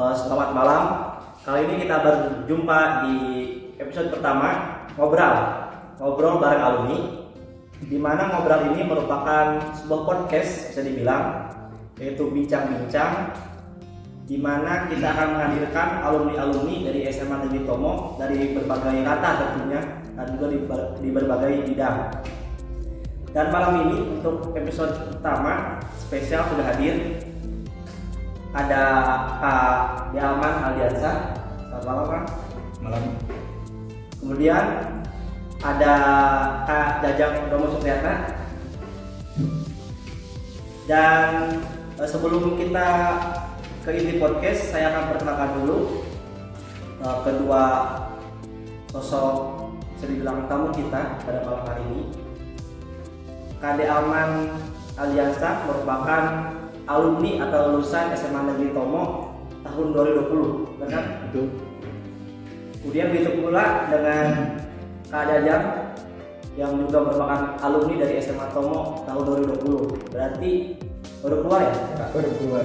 Selamat malam. Kali ini kita berjumpa di episode pertama ngobrol bareng alumni. Di mana ngobrol ini merupakan sebuah podcast bisa dibilang, yaitu bincang-bincang, di mana kita akan menghadirkan alumni-alumni dari SMA Negeri Tomo dari berbagai latar tentunya dan juga di berbagai bidang. Dan malam ini untuk episode pertama spesial sudah hadir. Ada Pak Dialman Aldiansa. Selamat malam, Pak. Malam. Kemudian ada Kak Jajang Romo Supriyatna. Dan sebelum kita ke inti podcast, saya akan perkenalkan dulu kedua sosok bisa dibilang tamu kita pada malam hari ini. Kak Dialman Aldiansa merupakan alumni atau lulusan SMA Negeri Tomo tahun 2020, benar? Betul. Kemudian begitu pula dengan Kak Jajang yang juga merupakan alumni dari SMA Tomo tahun 2020. Berarti baru keluar ya? Baru keluar.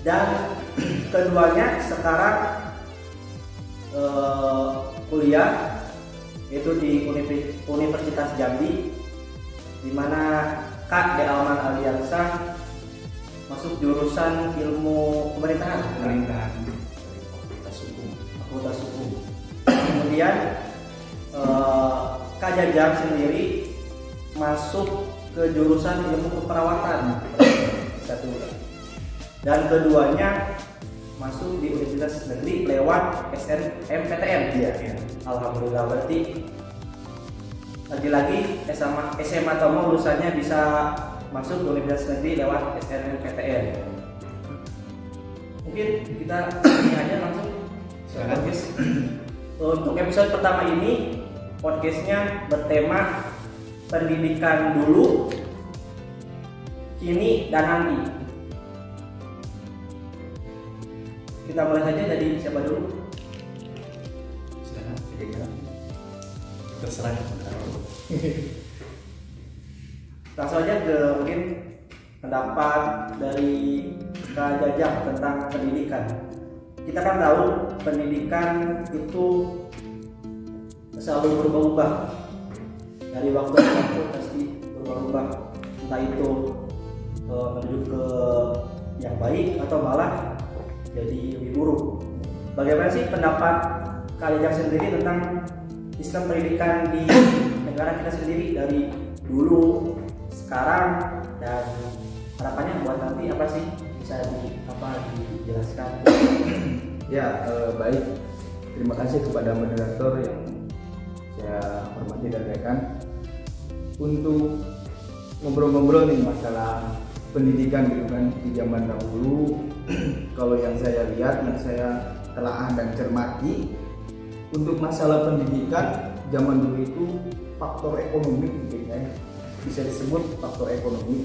Dan keduanya sekarang kuliah yaitu di Universitas Jambi, di mana Kak Dialman Aldiansa masuk jurusan ilmu pemerintahan. Fakultas Hukum. Kemudian Kak Jajang sendiri masuk ke jurusan ilmu keperawatan. Satu. Dan keduanya masuk di Universitas Negeri lewat SNMPTN. Iya. Alhamdulillah, berarti lagi-lagi SMA Tomo lulusannya bisa masuk ke Universitas Negeri lewat SNMPTN. Mungkin kita ini aja langsung podcast. Untuk episode pertama ini podcastnya bertema pendidikan dulu, kini dan nanti. Kita mulai saja dari siapa dulu? Silakan. Terserah. Langsung aja ke mungkin pendapat dari Kak Jajang tentang pendidikan. Kita kan tahu pendidikan itu selalu berubah-ubah, dari waktu ke waktu pasti berubah-ubah, entah itu menuju ke yang baik atau malah jadi lebih buruk. Bagaimana sih pendapat Kak Jajang sendiri tentang sistem pendidikan di negara kita sendiri dari dulu, sekarang, dan harapannya buat nanti apa sih, bisa dijelaskan? Ya, baik. Terima kasih kepada moderator yang saya hormati dan rekan untuk ngobrol-ngobrol nih masalah pendidikan gitu kan di zaman dahulu. Kalau yang saya lihat, yang saya telaah dan cermati, untuk masalah pendidikan zaman dulu itu faktor ekonomi gitu ya. Bisa disebut faktor ekonomi.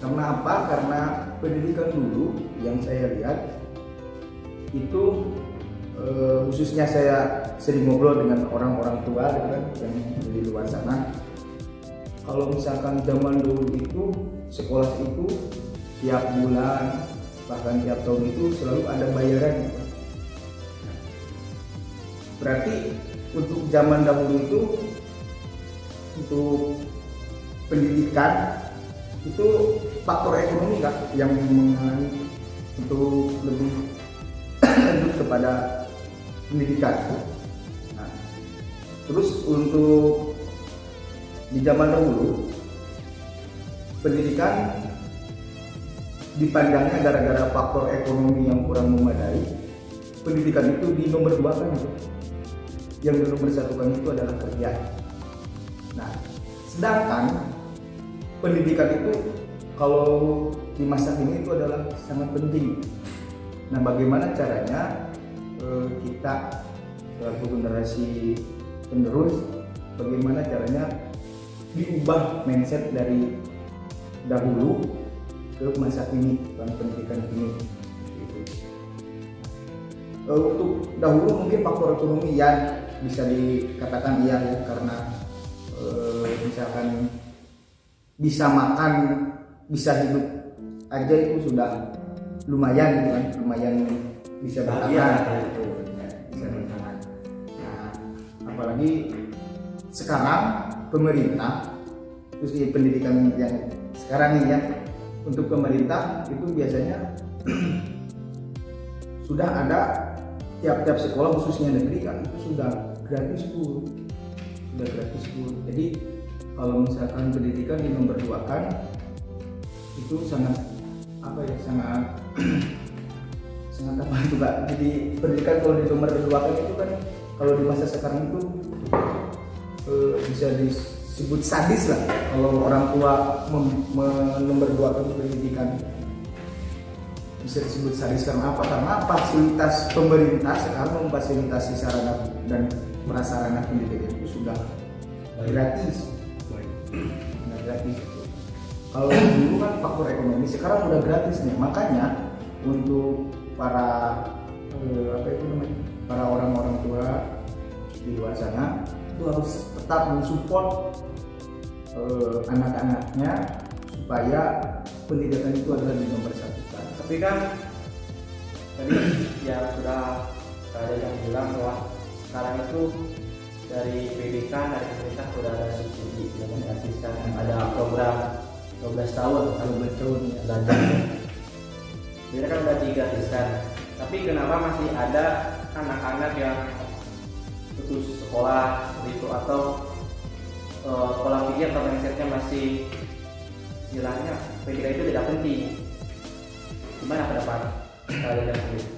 Karena apa? Karena pendidikan dulu yang saya lihat itu khususnya saya sering ngobrol dengan orang-orang tua gitu kan, yang di luar sana. Kalau misalkan zaman dulu itu sekolah itu tiap bulan bahkan tiap tahun itu selalu ada bayaran gitu. Berarti untuk zaman dahulu itu untuk pendidikan itu faktor ekonomi Kak yang menghalangi untuk lebih lanjut kepada pendidikan. Nah, terus untuk di zaman dahulu pendidikan dipandangnya gara-gara faktor ekonomi yang kurang memadai, pendidikan itu di nomor 2 kan gitu. Yang di nomor 1 kan itu adalah kerja. Nah, sedangkan pendidikan itu kalau di masa ini itu adalah sangat penting. Nah, bagaimana caranya kita selaku generasi penerus, bagaimana caranya diubah mindset dari dahulu ke masa ini dalam pendidikan ini. Untuk dahulu mungkin faktor ekonomi yang bisa dikatakan iya ya, karena misalkan bisa makan, bisa hidup aja itu sudah lumayan gitu kan, lumayan bisa bertahan gitu, bisa bertahan. Nah, apalagi sekarang pemerintah, terus di pendidikan yang sekarang nih ya, untuk pemerintah itu biasanya sudah ada tiap-tiap sekolah khususnya negeri kan itu sudah gratis Bu. Sudah gratis Bu. Jadi kalau misalkan pendidikan di nomor 2 kan itu sangat apa ya, sangat sangat apa itu Kak. Jadi pendidikan kalau di nomor 2 kan itu kan kalau di masa sekarang itu bisa disebut sadis lah kalau orang tua nomor 2 kan pendidikan. Bisa disebut sadis karena apa? Karena fasilitas pemerintah sekarang memfasilitasi sarana dan prasarana pendidikan itu sudah gratis. Sudah gratis. Kalau dulu kan faktor ekonomi, sekarang udah gratis nih. Makanya untuk para apa itu namanya, para orang-orang tua di luar sana itu harus tetap mensupport anak-anaknya supaya pendidikan itu adalah di nomor 1. Tapi kan tadi yang sudah ada yang bilang bahwa sekarang itu dari pendidikan dari pemerintah sudah ada subsidi yang menggratiskan, ada program 12 tahun belajar. Jadi kan udah digratiskan. Tapi kenapa masih ada anak-anak yang putus sekolah itu atau pola pikir atau mindsetnya masih istilahnya pendidikan itu tidak penting? Gimana pendapat kalian sendiri?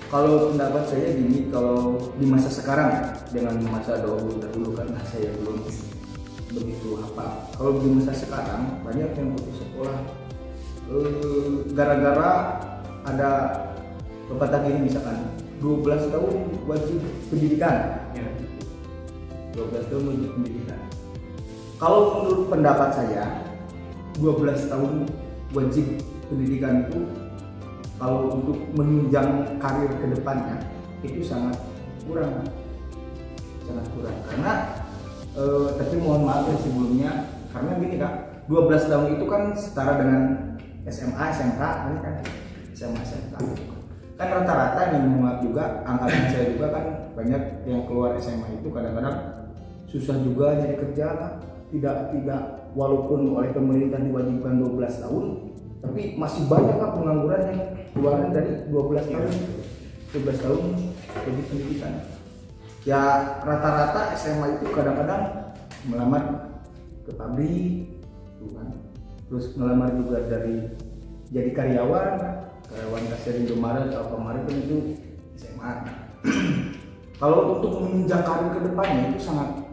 Kalau pendapat saya gini, kalau di masa sekarang dengan masa dahulu kan saya belum begitu hafal. Kalau di masa sekarang banyak yang putus sekolah gara-gara ada pepatah gini misalkan 12 tahun wajib pendidikan. 12 tahun wajib pendidikan. Kalau menurut pendapat saya 12 tahun wajib pendidikan itu kalau untuk menunjang karir ke depannya itu sangat kurang karena tapi mohon maaf ya sebelumnya, karena gini Kak, 12 tahun itu kan setara dengan SMA SMK ini kan, SMA SMK kan rata-rata nih, mohon maaf juga angkatan saya juga kan banyak yang keluar SMA itu kadang-kadang susah juga nyari kerja Kak. tidak walaupun oleh pemerintah diwajibkan 12 tahun tapi masih banyak Kak pengangguran yang keluaran dari 12 tahun 12 tahun jadi pendidikan. Ya rata-rata SMA itu kadang-kadang melamar ke pabrik tuh kan. Terus melamar juga dari jadi karyawan kasir Indomaret atau Alfamart itu SMA. Kalau untuk menunjang karir ke depannya itu sangat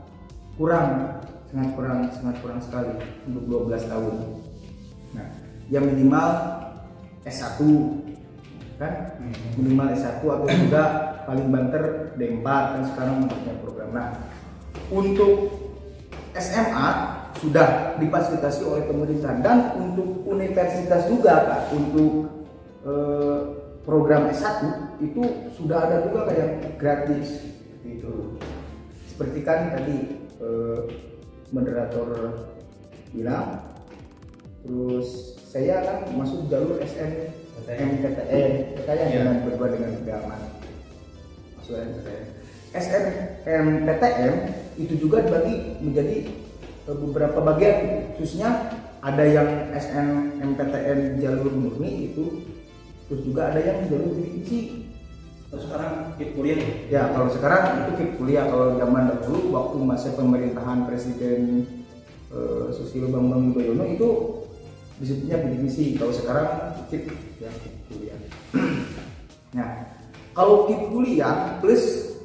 kurang sekali untuk 12 tahun. Nah, yang minimal S1 kan, minimal S1 atau juga paling banter D4 kan sekarang punya program. Nah, untuk SMA sudah difasilitasi oleh pemerintah dan untuk universitas juga Kak, untuk program S1 itu sudah ada juga kayak gratis gitu. Seperti kan tadi moderator bilang, terus saya kan masuk jalur SNMPTN percaya dengan berdua dengan agama masuk SNMPTN. SNMPTN itu juga dibagi menjadi beberapa bagian, khususnya ada yang SNMPTN jalur murni itu, terus juga ada yang jalur diisi. Terus sekarang KIP kuliah ya? Kalau sekarang itu KIP kuliah. Kalau zaman dahulu waktu masa pemerintahan Presiden Susilo Bambang Yudhoyono itu disebutnya bidik misi. Kalau sekarang KIP ya KIP kuliah. Nah, kalau KIP kuliah plus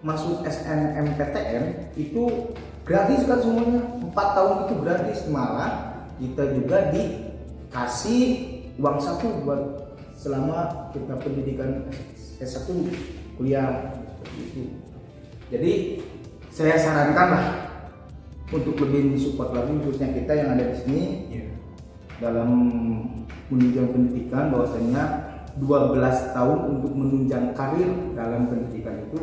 masuk SNMPTN itu gratis kan semuanya, 4 tahun itu gratis, malah kita juga dikasih uang saku buat selama kita pendidikan S1 kuliah seperti itu. Jadi saya sarankan lah untuk lebih disupport lagi khususnya kita yang ada di sini dalam menunjang pendidikan, bahwasanya 12 tahun untuk menunjang karir dalam pendidikan itu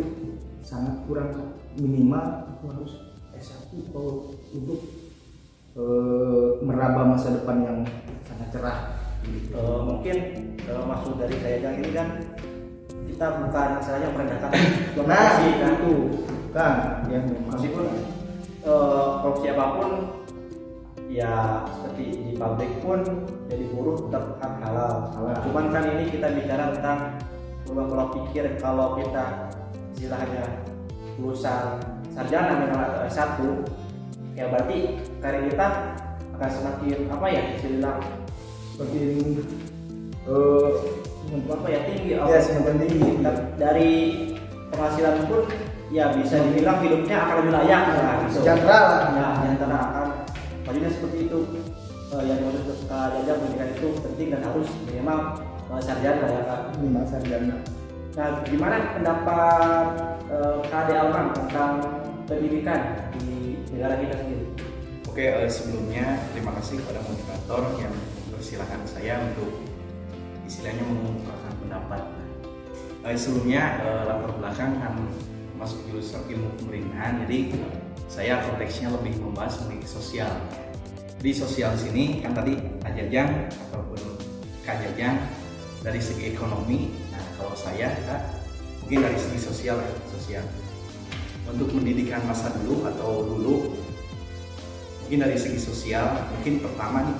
sangat kurang. Minimal itu harus S1 kalau untuk meraba masa depan yang sangat cerah. Mungkin maksud dari saya ini kan kita bukan misalnya merendahkan Nah, kan itu kan yang memang meskipun profesi apapun ya seperti di pabrik pun jadi buruh tetap halal. Cuman kan ini kita bicara tentang pola pikir. Kalau kita istilahnya lulusan sarjana minimal S1 ya berarti karir kita akan semakin apa ya istilah semakin apa ya tinggi ya semakin tinggi dari penghasilan pun ya bisa dibilang hidupnya akan lebih layak lah gitu. Sejahtera lah. Ya, sejahtera akan maksudnya seperti itu. Yang dimaksud Jajang pendidikan itu penting dan harus minimal sarjana ya Kak. Minimal sarjana. Nah, gimana pendapat Kak Ade Alman tentang pendidikan di negara kita sendiri? Oke, sebelumnya terima kasih kepada moderator yang mempersilahkan saya untuk istilahnya mengungkapkan pendapat. Sebelumnya latar belakang kan masuk jurusan ilmu pemerintahan, jadi saya konteksnya lebih membahas mengenai sosial. Di sosial sini kan tadi Kak Jajang ataupun Kak Jajang dari segi ekonomi. Nah, kalau saya mungkin dari segi sosial ya, sosial. Untuk pendidikan masa dulu atau dulu mungkin dari segi sosial, mungkin pertama nih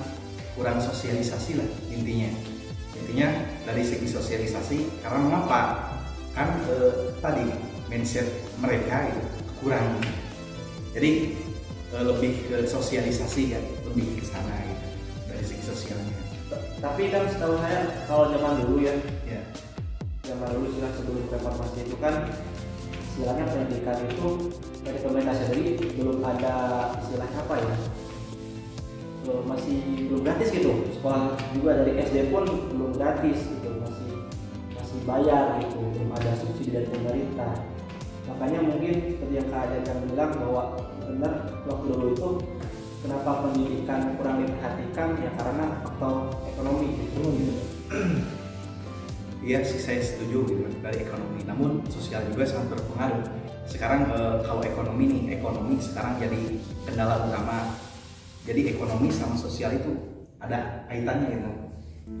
kurang sosialisasi lah intinya dari segi sosialisasi. Karena mengapa? Kan tadi mindset mereka itu kurang, jadi lebih ke sosialisasi ya, lebih ke sana gitu dari segi sosialnya. Tapi kan setahu saya kalau zaman dulu ya, zaman dulu sebelum reformasi itu kan istilahnya pendidikan itu dari pemerintah sendiri belum ada istilahnya apa ya, masih belum gratis gitu. Sekolah juga dari SD pun belum gratis gitu, masih bayar gitu, belum ada subsidi dari pemerintah. Makanya mungkin seperti yang Kak Jajang bilang bahwa benar waktu dulu itu kenapa pendidikan kurang diperhatikan ya karena faktor ekonomi gitu. Iya sih, saya setuju gitu dari ekonomi. Namun sosial juga sangat berpengaruh. Sekarang kalau ekonomi sekarang jadi kendala utama. Jadi ekonomi sama sosial itu ada kaitannya gitu.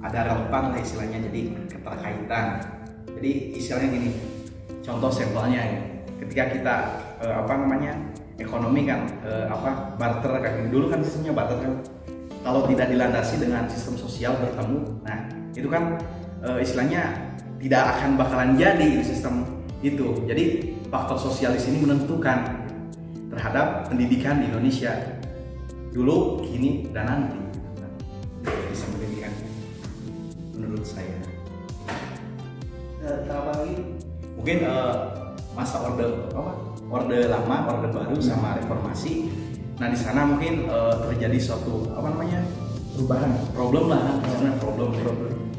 Ada relevan lah istilahnya, jadi keterkaitan. Jadi istilahnya gini, contoh sampelnya ya. Ketika kita ekonomi kan barter kayak dulu kan sistemnya barter kan. Kalau tidak dilandasi dengan sistem sosial bertemu, nah itu kan istilahnya tidak akan bakalan jadi sistem itu. Jadi faktor sosial di sini menentukan terhadap pendidikan di Indonesia dulu, kini, dan nanti. Sistem pendidikan menurut saya. Tambah lagi? Mungkin masa orde lama, orde baru sama reformasi. Nah di sana mungkin terjadi suatu perubahan, problem lah, problem.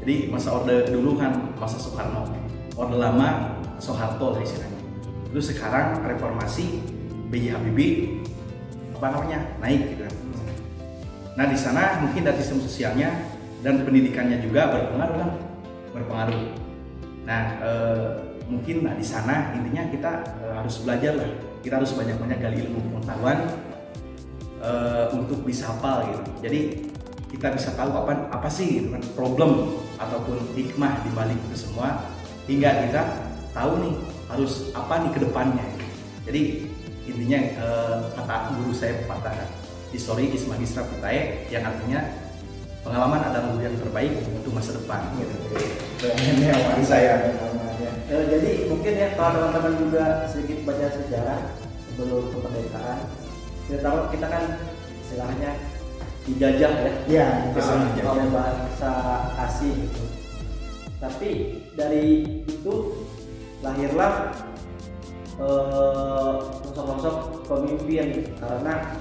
Jadi masa orde dulu kan masa Soekarno, orde lama Soeharto lah istilahnya. Terus sekarang reformasi B.J. Habibie naik gitu. Nah di sana mungkin dari sistem sosialnya dan pendidikannya juga berpengaruh. Nah mungkin di sana intinya kita harus belajar lah. Kita harus banyak-banyak gali ilmu pengetahuan untuk bisa hafal gitu. Jadi kita bisa tahu apa sih gitu kan problem ataupun hikmah di balik itu semua, hingga kita tahu nih harus apa nih ke depannya. Jadi intinya kata guru saya pepatah histori is magistra vitae, yang artinya pengalaman adalah guru yang terbaik untuk masa depan gitu. Jadi mungkin ya kalau teman-teman juga sedikit baca sejarah sebelum kemerdekaan, kita tahu kita kan istilahnya dijajah ya, oleh bangsa asing gitu. Tapi dari itu lahirlah sosok-sosok pemimpin, karena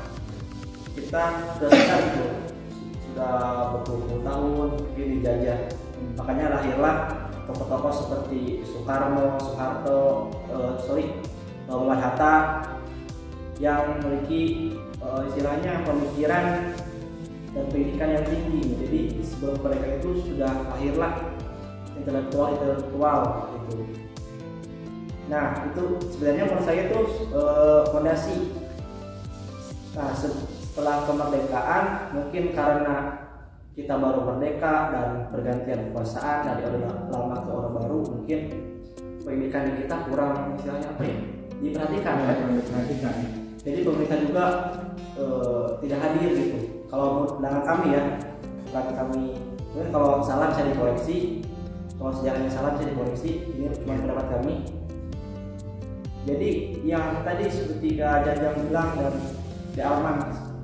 kita sudah berpuluh tahun dijajah. Makanya lahirlah tokoh-tokoh seperti Soekarno, Soeharto, Muhammad Hatta yang memiliki istilahnya pemikiran dan pendidikan yang tinggi. Jadi sebelum mereka itu sudah lahirlah intelektual gitu. Nah itu sebenarnya menurut saya itu fondasi. Nah setelah kemerdekaan mungkin karena kita baru merdeka dan pergantian kekuasaan dari orde lama ke orde baru, mungkin pendidikan di kita kurang istilahnya apa ya, diperhatikan kan? Diperhatikan. Jadi pemerintah juga tidak hadir gitu. Kalau pandangan kami ya, mungkin kalau salah bisa dikoreksi, kalau sejarahnya salah bisa dikoreksi. Ini cuma pendapat kami. Jadi yang tadi seperti Kak Jajang bilang dan De Arman,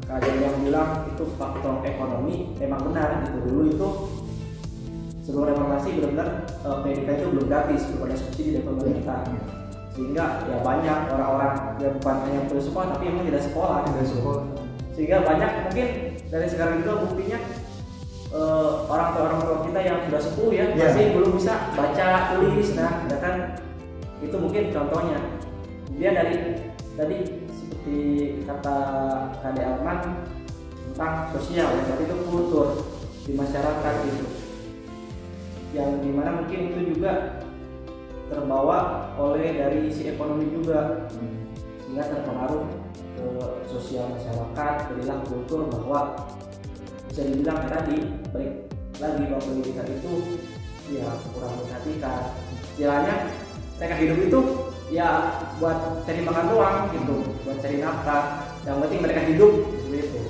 Kak Jajang bilang itu faktor ekonomi memang benar gitu. Dulu itu sebelum reformasi benar-benar pendidikan itu belum gratis, belum ada subsidi dari pemerintah. Sehingga ya banyak orang-orang yang bukan hanya punya sekolah tapi memang tidak sekolah. Sehingga banyak mungkin dari sekarang juga buktinya orang tua kita yang sudah sepuh ya masih belum bisa baca tulis. Nah, ya kan itu mungkin contohnya. Kemudian dari tadi seperti kata Kade Arman tentang sosial ya, tapi itu kultur di masyarakat gitu, yang dimana mungkin itu juga terbawa oleh dari si ekonomi juga, sehingga terpengaruh ke sosial masyarakat, perilaku kultur, bahwa bisa dibilang tadi balik lagi bahwa pendidikan itu ya kurang diperhatikan. Istilahnya mereka hidup itu ya buat cari makan doang gitu, buat cari nafkah, yang penting mereka hidup seperti itu.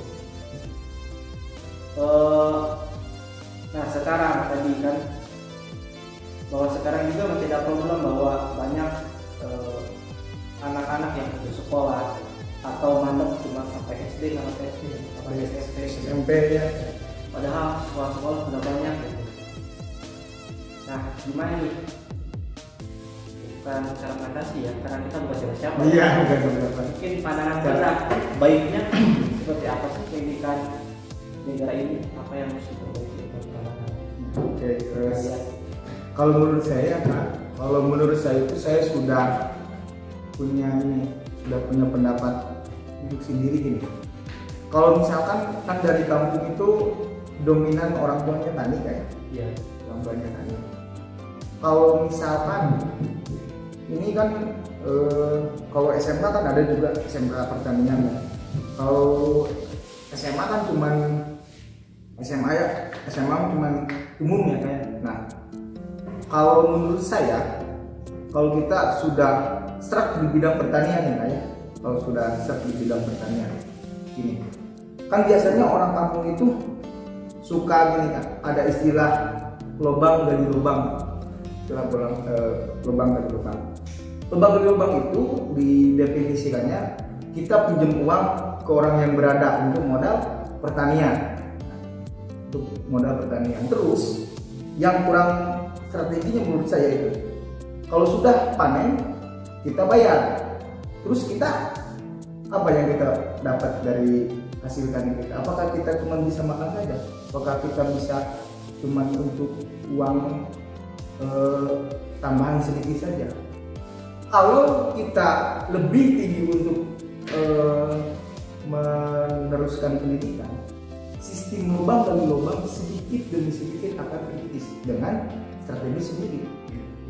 Nah sekarang tadi kan bahwa sekarang juga masih ada problem bahwa banyak anak-anak yang putus sekolah atau mandek cuma sampai SD, sampai SMP ya. Padahal sekolah-sekolah sudah banyak gitu. Nah gimana nih? Bukan cara mengatasi ya, karena kita bukan siapa-siapa. Iya, mungkin pandangan kita baiknya seperti apa sih pendidikan negara ini, apa yang harus diperbaiki? Oke, terus kalau menurut saya itu saya sudah punya pendapat untuk sendiri gini. Kalau misalkan kan dari kampung itu dominan orang tuanya tani kayak, iya, orang tuanya tani. Kalau misalkan ini kan kalau SMK kan ada juga SMK pertanian ya. Kalau SMA kan cuman SMA cuman umum ya kayak. Nah, kalau menurut saya, kalau kita sudah serak di bidang pertanian ya kayak, kalau sudah serak di bidang pertanian, gini, kan biasanya orang kampung itu suka gini kan, ada istilah lubang gali lubang, istilah lubang gali lubang. Lubang gali lubang itu didefinisikannya kita pinjam uang ke orang yang berada untuk modal pertanian. Terus yang kurang strateginya menurut saya itu, kalau sudah panen kita bayar, terus kita apa yang kita dapat dari hasil tani kita? Apakah kita cuma bisa makan saja? Apakah kita bisa cuma untuk uang tambahan sedikit saja? Kalau kita lebih tinggi untuk meneruskan pendidikan, sistem lubang demi lubang sedikit demi sedikit akan terkikis dengan strategi sendiri,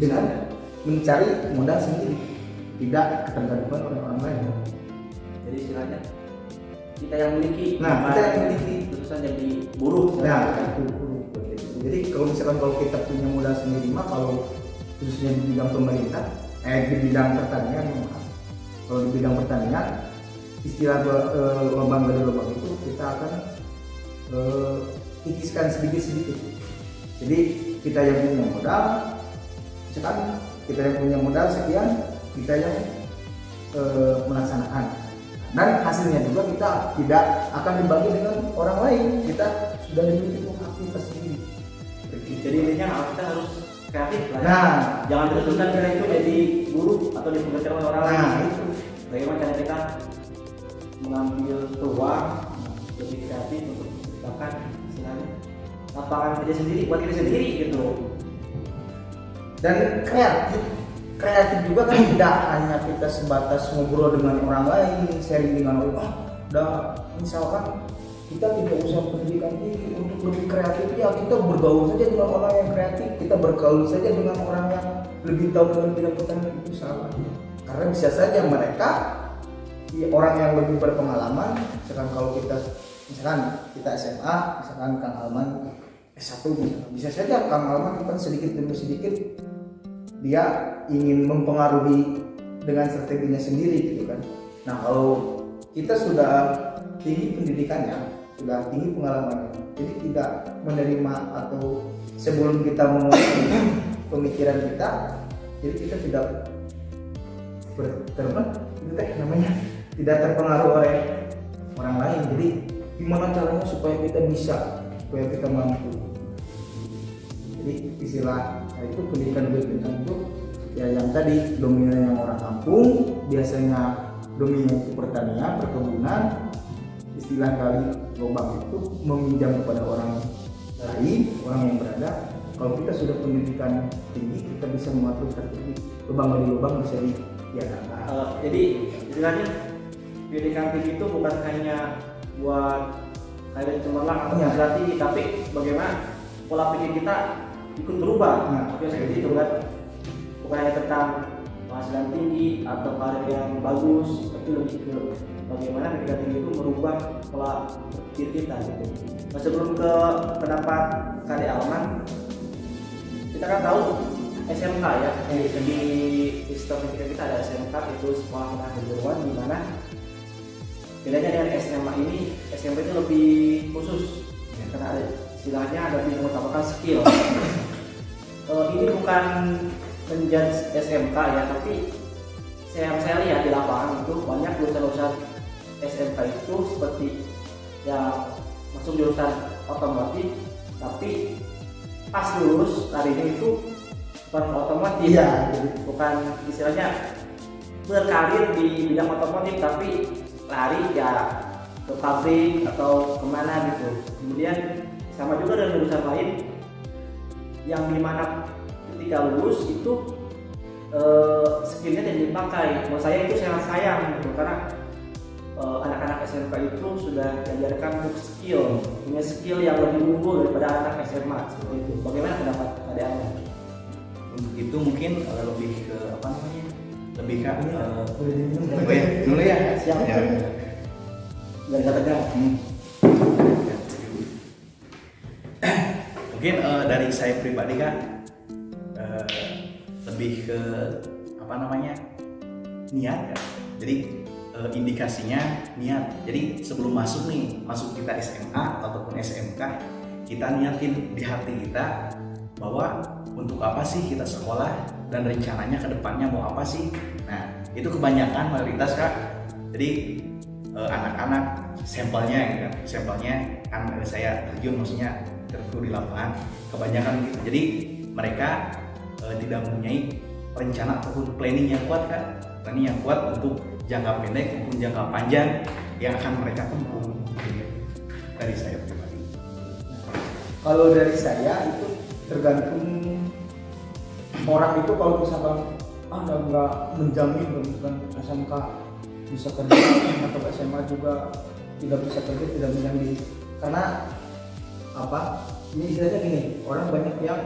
dengan mencari modal sendiri, tidak ketergantungan oleh orang lain. Jadi istilahnya kita yang memiliki, kita yang memiliki terusan jadi buruh. Nah itu buruh. Jadi kalau misalkan kalau kita punya modal sendiri mah, kalau khususnya di bidang pemerintah, di bidang pertanian, kalau di bidang pertanian istilah lubang dari lubang itu kita akan kikiskan sedikit-sedikit. Jadi kita yang punya modal, misalkan kita yang punya modal sekian, kita yang melaksanakan, dan hasilnya juga kita tidak akan dibagi dengan orang lain, kita sudah dimiliki hak kita sendiri. Jadi intinya kita harus kreatif lah. Nah, jangan terus-terusan kita itu jadi buruh atau dipekerjakan oleh orang lain. Itu bagaimana cara kita mengambil peluang lebih kreatif untuk menciptakan istilahnya lapangan kerja sendiri buat diri sendiri gitu. Dan kreatif juga kan tidak hanya kita sebatas ngobrol dengan orang lain, sharing dengan orang. Misalkan kita tidak usah pendidikan tinggi untuk lebih kreatif, ya kita bergaul saja dengan orang yang kreatif, kita bergaul saja dengan orang yang lebih tahu dengan bidang pertanian, itu salah. Karena bisa saja mereka orang yang lebih berpengalaman, misalkan kalau kita misalkan kita SMA, misalkan Kang Alman S1 misalkan. Bisa saja Kang Alman kan sedikit demi sedikit dia ingin mempengaruhi dengan strateginya sendiri gitu kan. Nah kalau kita sudah tinggi pendidikannya, sudah tinggi pengalamannya, jadi tidak menerima atau sebelum kita menguasai pemikiran kita, jadi kita tidak tidak terpengaruh oleh orang lain. Jadi gimana caranya supaya kita bisa, supaya kita mampu. Jadi istilah itu pendidikan berjenjang itu ya yang tadi dominan yang orang kampung, biasanya dominan itu pertanian, perkebunan. Istilah kali lobang itu meminjam kepada orang lain, orang yang berada. Kalau kita sudah pendidikan tinggi, kita bisa mengatur strategi lubang demi lubang bisa diadakan. Jadi istilahnya pendidikan tinggi itu bukan hanya buat kalian cemerlang atau pendidikan tinggi, tapi bagaimana pola pikir kita ikut berubah. Seperti itu kan, bukan hanya tentang penghasilan tinggi atau karir yang bagus, tapi lebih ke bagaimana pendidikan tinggi itu merubah pola pikir kita gitu. Nah, sebelum ke pendapat Kade Alman, kita kan tahu SMK ya, di sistem pendidikan kita ada SMK, itu sekolah menengah kejuruan, di mana bedanya dengan SMA ini, SMP itu lebih khusus ya, karena ada istilahnya lebih mengutamakan skill. Ini bukan menjudge SMK ya, tapi saya lihat di lapangan itu banyak lulusan-lulusan SMK itu seperti ya masuk jurusan otomotif, tapi pas lulus tadinya itu bukan otomotif, bukan istilahnya berkarir di bidang otomotif, tapi lari ya ke pabrik atau kemana gitu. Kemudian sama juga dengan jurusan lain yang dimana ketika lulus itu skillnya tidak dipakai. Menurut saya itu sangat sayang gitu, karena anak-anak SMK itu sudah diajarkan untuk skill, punya skill yang lebih unggul daripada anak SMA seperti itu. Bagaimana pendapat Kade Alman? Untuk itu mungkin lebih ke apa namanya? Lebih ke dulu ya. Siap. Ya. Dari kata tegang. Mungkin dari saya pribadi kan lebih ke apa namanya, niat kan. Jadi indikasinya niat. Jadi sebelum masuk kita SMA ataupun SMK, kita niatin di hati kita bahwa untuk apa sih kita sekolah dan rencananya ke depannya mau apa sih. Nah itu kebanyakan mayoritas Kak. Jadi anak-anak sampelnya kan saya terjun, maksudnya terjun di lapangan, kebanyakan gitu. Jadi mereka tidak mempunyai rencana ataupun planning yang kuat kan, planning yang kuat untuk jangka pendek maupun jangka panjang yang akan mereka tempuh. Dari saya pribadi. Kalau dari saya itu tergantung orang itu. Kalau misalkan nggak menjamin misalkan SMK bisa kerja atau SMA juga tidak bisa kerja, tidak menjamin. Karena apa? Ini istilahnya gini, orang banyak yang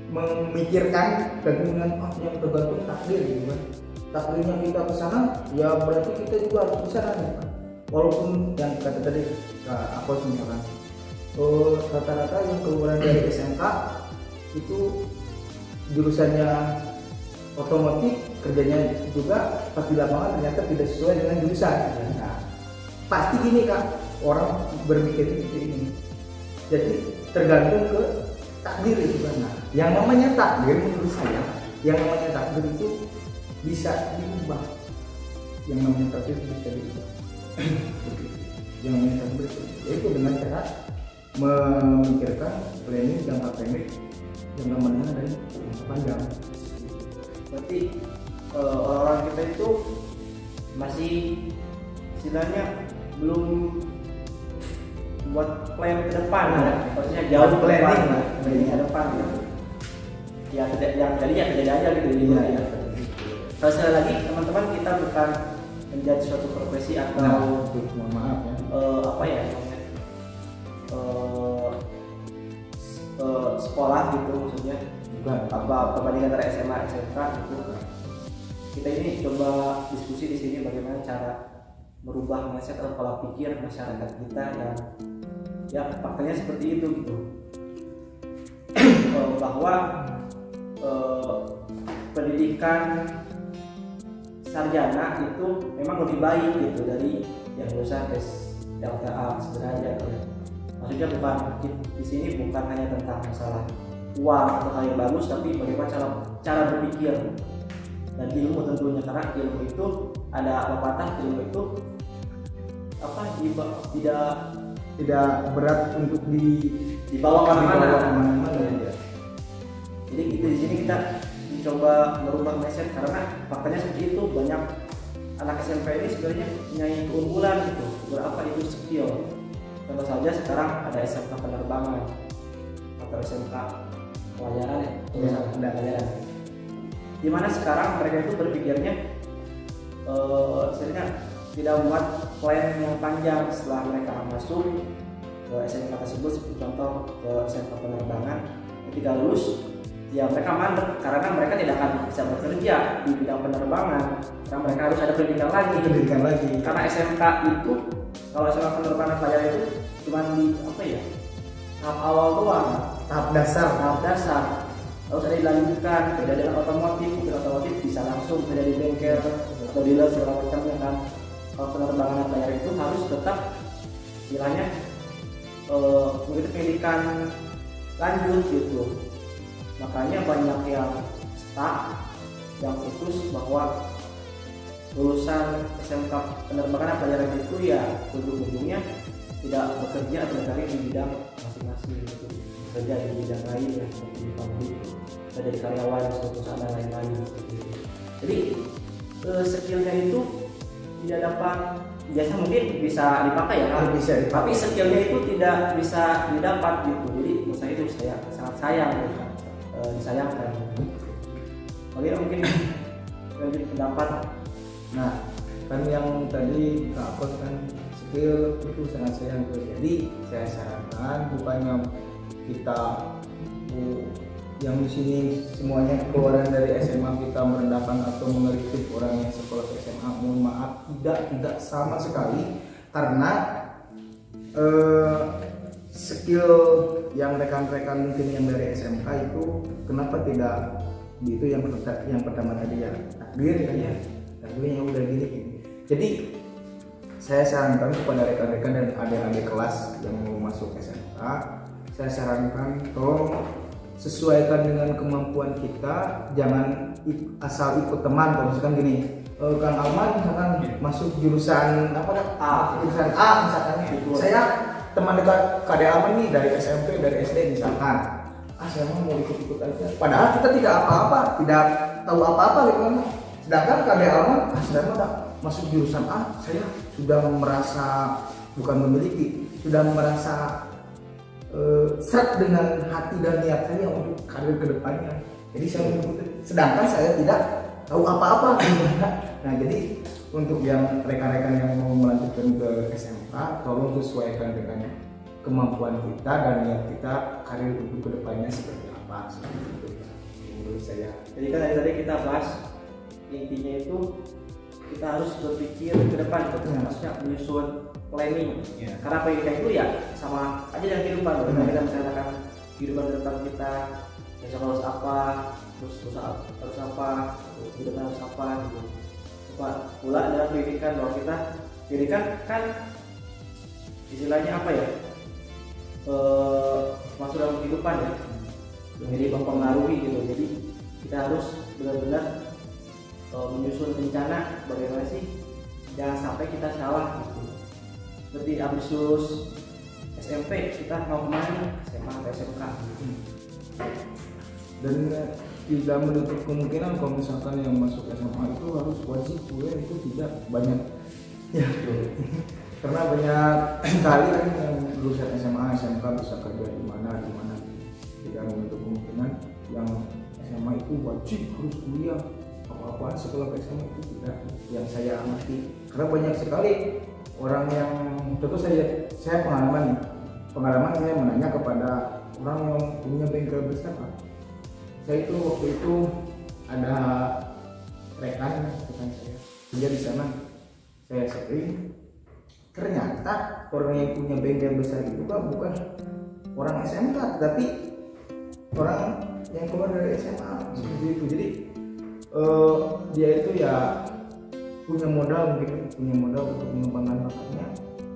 memikirkan dengan yang tergantung takdir gitu kan. Takdirnya kita ke sana, ya berarti kita juga harus ke sana ya kan. Walaupun yang kata tadi aku misalkan rata-rata yang keluaran dari SMK itu jurusannya otomotif, kerjanya juga pas di lapangan ternyata tidak sesuai dengan jurusan. Nah, pasti gini Kak, orang berpikir seperti ini. Jadi tergantung ke takdir itu kan. Nah, yang namanya takdir menurut saya, yang namanya takdir itu bisa diubah. Yang namanya takdir bisa diubah. Yang namanya takdir itu dengan cara memikirkan planning jangka pendek, jangka menengah dan jangka panjang. Berarti orang-orang kita itu masih istilahnya belum buat plan ke depan, maksudnya jauh planning lah, planning ke depan ya. Tidak yang tadinya terjadi aja gitu ya. Kalau sekali lagi teman-teman, kita bukan menjadi suatu profesi atau mohon maaf ya, apa ya sekolah gitu, maksudnya bukan apa perbandingan antara SMA SMK gitu. kita ini coba diskusi di sini bagaimana cara merubah mindset atau pola pikir masyarakat kita yang ya faktanya seperti itu gitu. Bahwa pendidikan sarjana itu memang lebih baik gitu dari yang lulusan SLTA sederajat ya. Maksudnya bukan di sini bukan hanya tentang masalah uang atau hal yang bagus, tapi bagaimana cara berpikir dan ilmu tentunya, karena ilmu itu ada pepatah, ilmu itu tidak berat untuk dibawa kemana-mana ya. Jadi itu di sini kita mencoba merubah mindset, karena faktanya seperti itu, banyak anak SMP ini sebenarnya punya keunggulan gitu, berapa itu skill. Contoh saja sekarang ada SMK penerbangan atau SMK pelayaran ya, pelayaran. Dimana sekarang mereka itu berpikirnya sebenarnya tidak membuat plan yang panjang setelah mereka masuk ke SMK tersebut. Contoh ke SMK penerbangan, ketika lulus ya mereka mandek karena mereka tidak akan bisa bekerja di bidang penerbangan, karena mereka harus ada pendidikan lagi. Karena SMK itu, kalau SMK penerbangan pelayaran itu cuma di tahap awal doang, tahap dasar. Harus ada dilanjutkan, beda dengan otomotif bisa langsung beda di bengkel atau dealer segala macamnya kan. Kalau penerbangan pelayaran itu harus tetap istilahnya mengikuti pendidikan lanjut gitu. Makanya banyak yang stuck, yang putus bahwa lulusan SMK penerbangan pelayaran itu ya ujung-ujungnya tidak bekerja atau berkarir di bidang masing-masing gitu. Bekerja di bidang lain ya, seperti di pabrik, jadi karyawan suatu perusahaan dan lain-lain seperti itu. Jadi skillnya itu tidak dapat, biasa mungkin bisa dipakai ya kan? Bisa dipakai. Tapi skillnya itu tidak bisa didapat gitu. Jadi menurut saya itu sangat sayang gitu. Disayangkan. Oke, mungkin lanjut pendapat. Nah, kan yang tadi Kak Akos kan skill itu sangat sayang tuh. Jadi saya sarankan bukannya kita yang di sini semuanya keluaran dari SMA kita merendahkan atau mengeritik orang yang sekolah ke SMA. Mohon maaf, tidak sama sekali, karena skill yang rekan-rekan mungkin yang dari SMK itu kenapa tidak itu yang pertama tadi ya takdir kan ya, takdirnya udah gini. Jadi saya sarankan kepada rekan-rekan dan adik-adik kelas yang mau masuk SMK, saya sarankan tolong sesuaikan dengan kemampuan kita, jangan asal ikut teman. Kalau misalkan gini, Kang Alman misalkan masuk jurusan jurusan A misalkan, saya teman dekat KD Alman nih dari SMP, dari SD misalkan, saya mau ikut-ikut aja, padahal kita tidak apa-apa, tidak tahu apa-apa gitu kan. Sedangkan KD Alman, saya udah masuk jurusan A, saya sudah merasa bukan memiliki, sudah merasa seret dengan hati dan niat saya untuk karir kedepannya. Jadi saya mengikuti, sedangkan saya tidak tahu apa-apa. Nah, jadi untuk yang rekan-rekan yang mau melanjutkan ke SMK, tolong sesuaikan dengan kemampuan kita dan niat kita, karir untuk kedepannya seperti apa. Seperti itu menurut saya. Jadi kan tadi kita bahas, intinya itu kita harus berpikir ke depan, maksudnya menyusun planning. Karena pendidikan itu ya sama aja dengan kehidupan. Bagaimana kita menceritakan kehidupan ke depan kita, besok harus apa, terus harus apa, kehidupan harus apa gitu. Pula dalam pendidikan, bahwa kita pendidikan kan istilahnya apa ya, masuk dalam kehidupan ya, jadi mempengaruhi gitu. Jadi kita harus benar-benar menyusun rencana bagaimana sih jangan sampai kita salah gitu. Seperti abis lulus SMP kita mau kemana, SMA atau SMK. Dan tidak menutup kemungkinan kalau misalkan yang masuk SMA itu harus wajib kuliah, itu tidak banyak ya. Karena banyak sekali kan yang lulusan SMA, SMK bisa kerja di mana. Tidak menutup kemungkinan yang SMA itu wajib harus kuliah, apa-apaan sekolah ke SMA itu tidak, yang saya amati. Karena banyak sekali orang yang, contoh saya pengalaman saya menanya kepada orang yang punya bengkel besar. Saya itu waktu itu ada rekan saya kerja di sana. Saya sharing, ternyata orang yang punya bengkel besar itu kan bukan orang SMK, tapi orang yang keluar dari SMA seperti itu. Jadi dia itu ya punya modal, mungkin punya modal untuk mengembangkan bakatnya.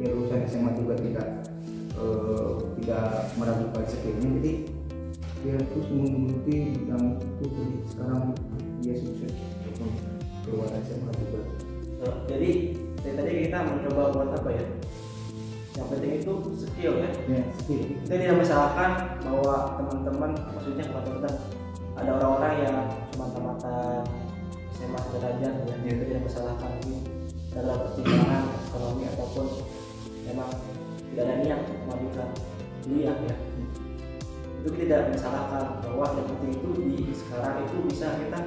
Ya lulusan SMA juga tidak meragukan skillnya, jadi dia terus mengikuti bidang itu. Jadi sekarang dia sukses untuk keluar SMA juga. Jadi dari tadi kita mencoba buat apa ya? Yang penting itu skill ya. Ya, skill. Kita tidak masalahkan bahwa teman-teman, maksudnya bukan teman-teman, ada orang-orang yang cuma tamatan SMA sederajat ya, itu tidak masalahkan ini dalam pertimbangan ekonomi ataupun memang tidak ada niat untuk memajukan kuliah ya. Itu tidak masalahkan, bahwa yang penting itu di sekarang itu bisa kita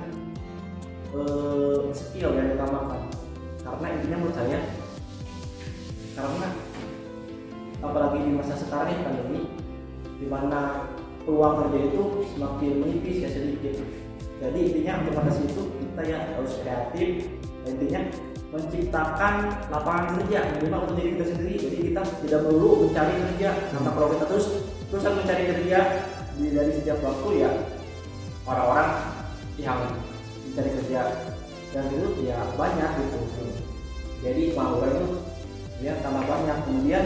skill yang diutamakan. Karena intinya menurut saya, karena apalagi di masa sekarang ini pandemi, di mana peluang kerja itu semakin menipis ya, sedikit. Jadi intinya untuk mengatasi itu kita ya harus kreatif, intinya menciptakan lapangan kerja minimal untuk diri kita sendiri. Jadi kita tidak perlu mencari kerja, karena kalau kita terusan mencari kerja dari setiap waktu ya, orang-orang yang mencari kerja dan itu ya banyak gitu. Jadi pengangguran itu ya tambah banyak. Kemudian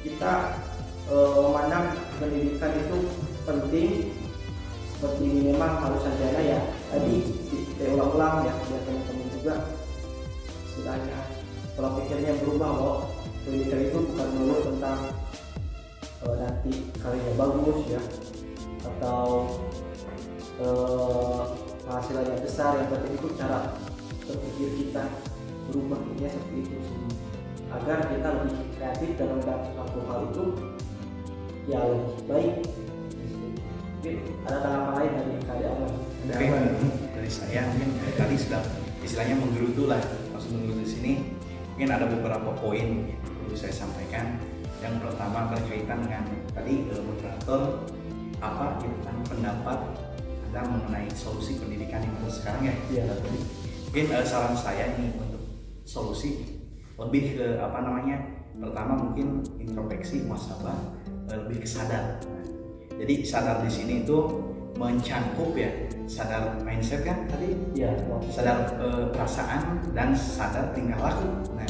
kita memandang pendidikan itu penting, seperti minimal harus sarjana ya. Tadi kita ulang-ulang ya, biar teman-teman juga istilahnya pola pikirnya berubah, bahwa pendidikan itu bukan melulu tentang nanti karirnya bagus ya, atau penghasilannya besar. Yang penting itu cara berpikir kita berubah, ya seperti itu sih, agar kita lebih kreatif dalam melakukan suatu hal itu ya lebih baik. Mungkin ada tanggapan lain dari Kak Aman? Dari saya mungkin tadi sudah istilahnya menggerutu lah, maksud menggerutu di sini mungkin ada beberapa poin yang perlu saya sampaikan. Yang pertama berkaitan dengan tadi moderator apa gitu kan pendapat Anda mengenai solusi pendidikan di masa sekarang ya. Iya. Mungkin saran saya ini untuk solusi lebih ke apa namanya, pertama mungkin introspeksi muhasabah, lebih ke sadar. Jadi sadar di sini itu mencangkup ya, sadar mindset kan tadi ya, sadar perasaan dan sadar tingkah laku. Nah,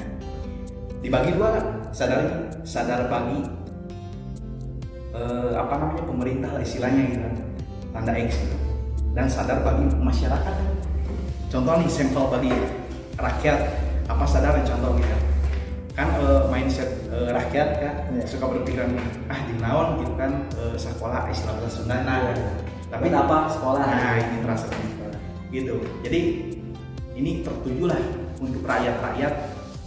dibagi dua kan, sadar bagi apa namanya pemerintah lah istilahnya gitu kan, tanda X gitu. Dan sadar bagi masyarakat. Contoh nih, sampel bagi rakyat, apa sadar contoh gitu kan, mindset rakyat kan suka berpikiran di naon gitu kan, sekolah istilah bahasa Sunda, tapi apa sekolah, ini terasa gitu. Jadi ini tertuju lah untuk rakyat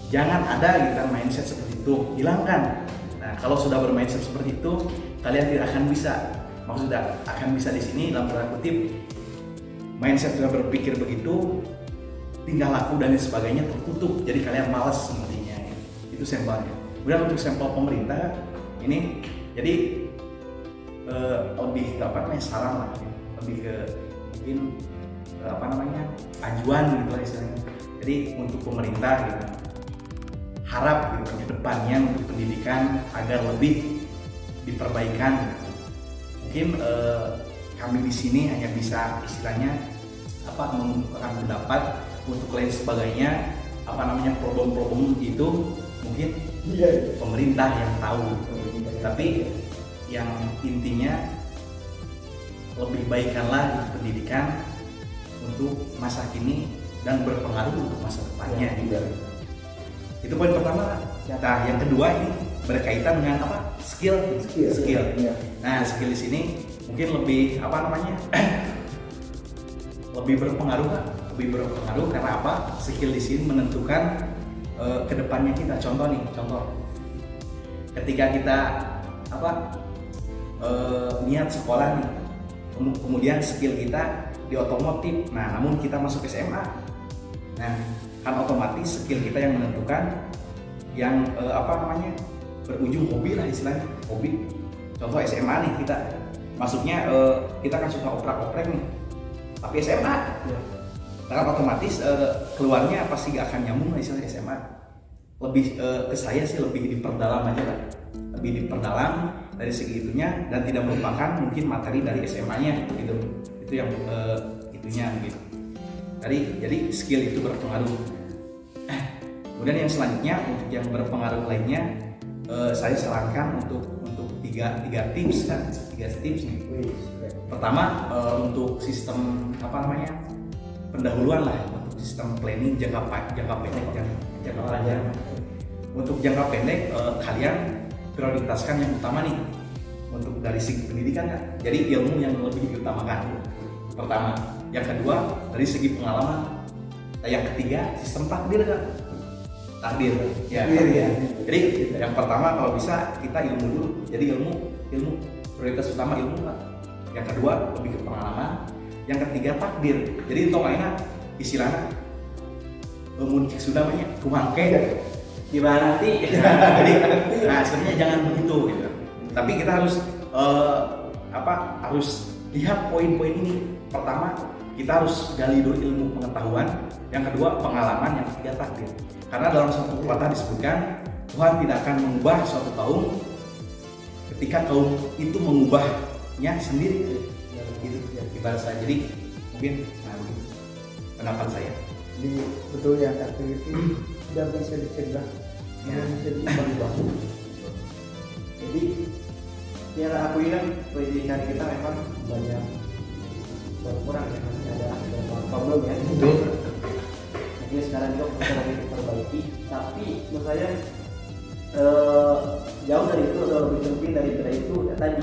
jangan ada gitu kan mindset seperti itu, hilangkan. Nah, kalau sudah bermindset seperti itu, kalian tidak akan bisa, maksudnya akan bisa di sini dalam tanda kutip, mindset sudah berpikir begitu, tingkah laku dan sebagainya tertutup, jadi kalian malas sepertinya ya. Itu sampelnya. Kemudian untuk sampel pemerintah ini, jadi lebih ke apa namanya, saran lah ya. Lebih ke mungkin apa namanya, ajuan gitu lah istilahnya. Jadi untuk pemerintah gitu, harap gitu ke depannya untuk pendidikan agar lebih diperbaikan gitu. Mungkin kami di sini hanya bisa istilahnya apa, mengemukakan pendapat. Untuk lain sebagainya apa namanya, problem-problem itu mungkin pemerintah yang tahu, tapi yang intinya lebih baikkanlah pendidikan untuk masa kini dan berpengaruh untuk masa depannya juga. Itu poin pertama. Nah, yang kedua ini berkaitan dengan apa, skill. Nah, skill di sini mungkin lebih apa namanya lebih berpengaruh karena apa? Skill di sini menentukan kedepannya kita. Contoh, ketika kita apa niat sekolah nih, kemudian skill kita di otomotif. Nah, namun kita masuk SMA, nah kan otomatis skill kita yang menentukan yang apa namanya berujung hobi lah istilahnya, hobi. Contoh SMA nih, kita masuknya kita kan suka oprek-oprek nih, tapi SMA Karena otomatis keluarnya pasti gak akan nyambung istilah SMA. Lebih ke saya sih lebih diperdalam aja lah, lebih diperdalam dari segi itunya dan tidak melupakan mungkin materi dari SMA-nya gitu. Itu yang itunya gitu. Jadi skill itu berpengaruh. Kemudian yang selanjutnya untuk yang berpengaruh lainnya, saya sarankan untuk tiga tips kan, 3 tips nih. Pertama untuk sistem pendahuluan lah, untuk sistem planning jangka pendek, jangka panjang. Untuk jangka pendek kalian prioritaskan yang utama nih untuk dari segi pendidikan kan. Jadi ilmu yang lebih diutamakan. Pertama, yang kedua dari segi pengalaman. Yang ketiga sistem takdir kan. Takdir ya. Jadi yang pertama kalau bisa kita ilmu dulu. Jadi ilmu prioritas utama ilmu lah. Yang kedua lebih ke pengalaman. Yang ketiga takdir. Jadi untuk lainnya istilahnya muncul sudah banyak kumangke Gimana nanti? Jadi sebenarnya jangan begitu gitu. Tapi kita harus harus lihat poin-poin ini. Pertama kita harus gali dulu ilmu pengetahuan. Yang kedua pengalaman. Yang ketiga takdir. Karena dalam suatu pepatah disebutkan Tuhan tidak akan mengubah suatu kaum ketika kaum itu mengubahnya sendiri. Gitu kita rasa. Jadi mungkin pendapat saya. Jadi betul ya, takdir itu tidak bisa dicegah, tidak bisa diubah. Jadi biar aku ingat pendidikan kita memang banyak berkurang ya, masih ada problem ya. Jadi sekarang juga kita lagi diperbaiki, tapi menurut saya jauh dari itu, lebih penting dari itu ya tadi,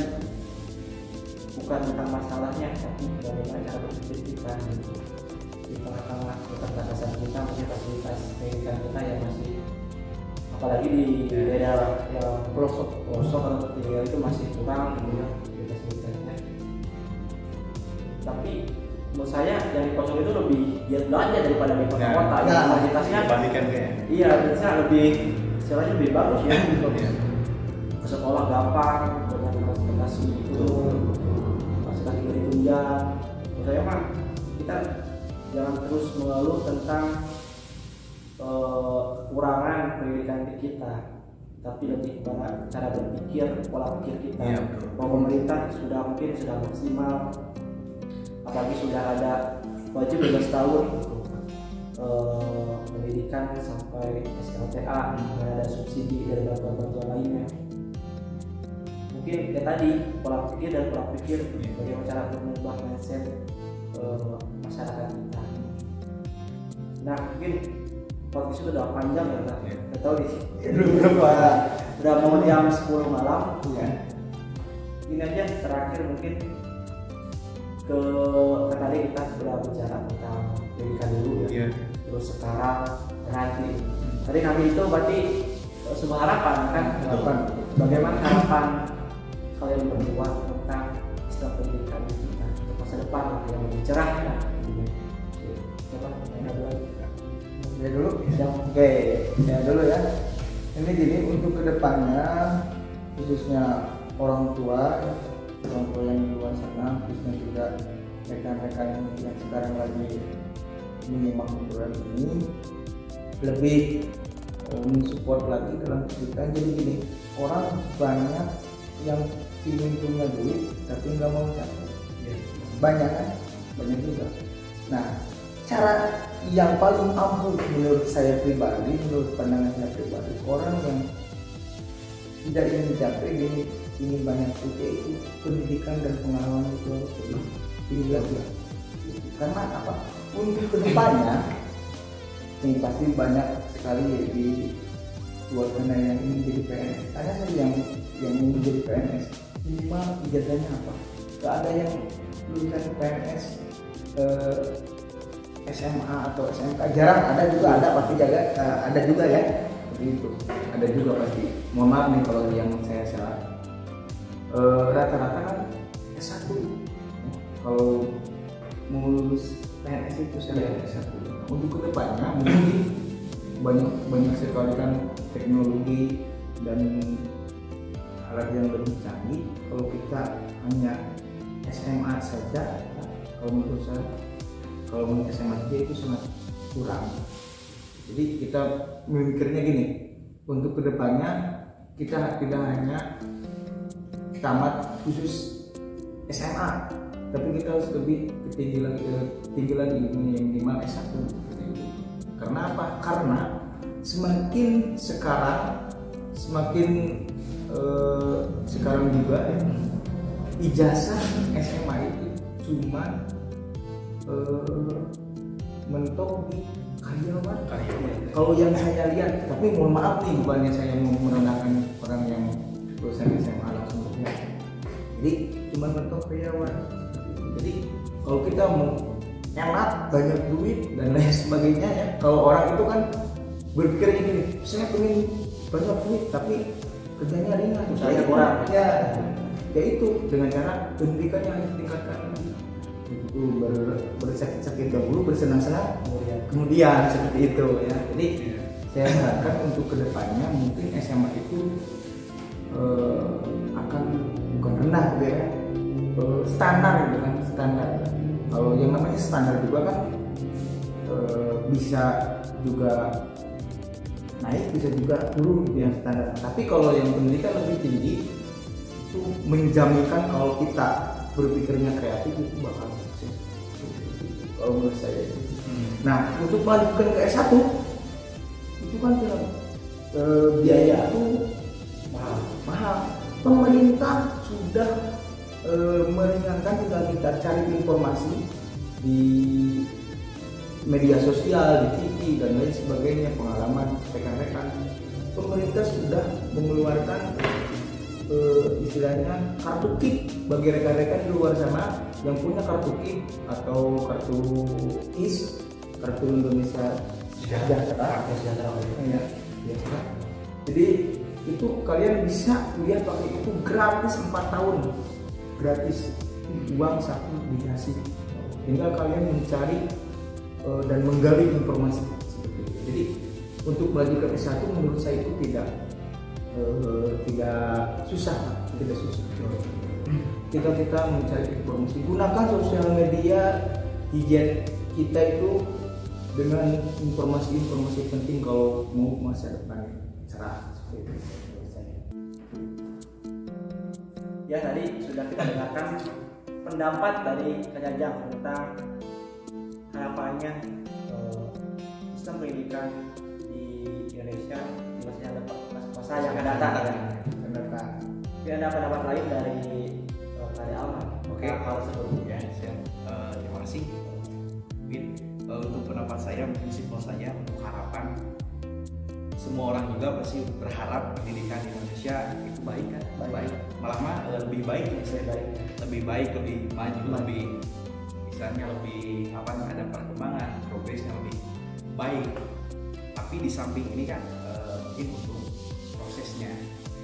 bukan tentang masalahnya, tapi bagaimana cara berpikir kita gitu. Di tengah-tengah keterbatasan kita, masih fasilitas pendidikan kita yang masih, apalagi di daerah yang pelosok atau tertinggal itu masih kurang gitu ya fasilitasnya. Tapi menurut saya yang di pelosok itu lebih giat belanja daripada di kota-kota. Fasilitasnya iya, bisa lebih istilahnya lebih bagus ya gitu. Ke sekolah gampang, banyak transportasi itu, fasilitas dari tunjang. Menurut saya mah kita jangan terus mengeluh tentang kekurangan pendidikan kita, tapi lebih pada cara berpikir, pola pikir kita. Ya, bahwa pemerintah sudah maksimal, apalagi sudah ada wajib 12 tahun pendidikan sampai SLTA, dan ada subsidi dan bantuan-bantuan lainnya. Mungkin kayak tadi pola pikir bagaimana cara mengubah mindset masyarakat kita. Nah mungkin podcast itu udah panjang ya Kak. Kita tahu di udah mau jam 10 malam ya. Ini aja terakhir mungkin ke tadi kita sudah bicara tentang pendidikan dulu ya. Terus sekarang nanti itu berarti sebuah harapan kan? Harapan. Bagaimana harapan kalian berdua tentang sistem pendidikan kita untuk masa depan yang lebih cerah ya? Coba Ya dulu. Oke, ya dulu ya. Ini jadi untuk kedepannya khususnya orang tua yang di luar sana, khususnya juga rekan-rekan yang sekarang lagi menyimak program ini lebih mensupport lagi dalam pendidikan. Jadi gini, orang banyak yang ingin punya duit tapi nggak mau capai. Banyak kan? Banyak juga. Nah, cara yang paling ampuh menurut saya pribadi, menurut pandangan saya pribadi, orang yang tidak ingin mencapai, ingin banyak duit, itu pendidikan dan pengalaman itu harus lebih tinggi lagi. Karena apa? Untuk kedepannya ini pasti banyak sekali di luar sana yang ingin jadi PNS. Tanya saja yang ingin jadi PNS, minimal ijazahnya apa? Gak ada yang lulusan PNS SMA atau SMK, jarang. Ada juga, ada pasti ada juga ya. Seperti itu. Ada juga pasti. Mohon maaf nih kalau yang saya salah. Rata-rata kan S1. Kalau mau lulus PNS itu saya S1. Untuk kedepannya mungkin banyak sekali kan teknologi dan alat yang lebih canggih. Kalau kita hanya SMA saja, kalau menurut saya, kalau mau SMA 3 itu sangat kurang. Jadi kita memikirnya gini, untuk kedepannya kita tidak hanya tamat khusus SMA, tapi kita harus lebih tinggi lagi yang minimal S1. Karena apa? Karena semakin sekarang juga ya, ijazah SMA itu cuma mentok di karyawan. Kalau yang saya lihat, tapi mohon maaf nih, bukannya saya mau merendahkan orang yang lulusan SMA langsung kerja. Jadi cuma mentok karyawan. Jadi kalau kita mau enak, banyak duit dan lain sebagainya ya, kalau orang itu kan berpikir gini, saya pengen banyak duit tapi kerjanya ringan, saya kurang ya itu dengan cara pendidikan yang ditingkatkan. Itu bersakit-sakit dahulu, bersenang-senang kemudian seperti itu ya. Jadi saya harapkan untuk kedepannya mungkin SMA itu akan bukan rendah gitu ya, standar gitu kan, standar. Kalau yang namanya standar juga kan bisa juga naik, bisa juga turun yang standar. Tapi kalau yang pendidikan lebih tinggi itu menjaminkan kalau kita berpikirnya kreatif itu bakal sukses. Kalau menurut saya. Nah, untuk melanjutkan ke S1 itu kan biaya itu mahal. Pemerintah sudah meringankan, tinggal kita cari informasi di media sosial, di TV dan lain sebagainya, pengalaman rekan-rekan. Pemerintah sudah mengeluarkan istilahnya kartu KIP bagi rekan-rekan di luar sana yang punya kartu KIP atau kartu KIS, kartu Indonesia Sejahtera. Ya. Jadi itu kalian bisa kuliah pakai itu gratis 4 tahun, gratis, uang saku dikasih. Tinggal kalian mencari dan menggali informasi seperti itu. Jadi untuk melanjutkan S1 menurut saya itu tidak susah. Kita mencari informasi, gunakan sosial media, gadget kita itu dengan informasi penting kalau mau masa depan cerah seperti itu. Ya, tadi sudah kita dengarkan pendapat dari Kak Jajang tentang harapannya sistem pendidikan di Indonesia di masa yang akan datang ya. Tapi ada pendapat lain dari Kak Alman. Oke, hal sebelumnya terima kasih. Mungkin untuk pendapat saya, mungkin simpel saja, untuk harapan semua orang juga pasti berharap pendidikan di Indonesia itu baik kan, baik. Malah lebih baik, lebih maju, lebih misalnya lebih ada perkembangan, progresnya lebih baik. Tapi di samping ini kan mungkin untuk prosesnya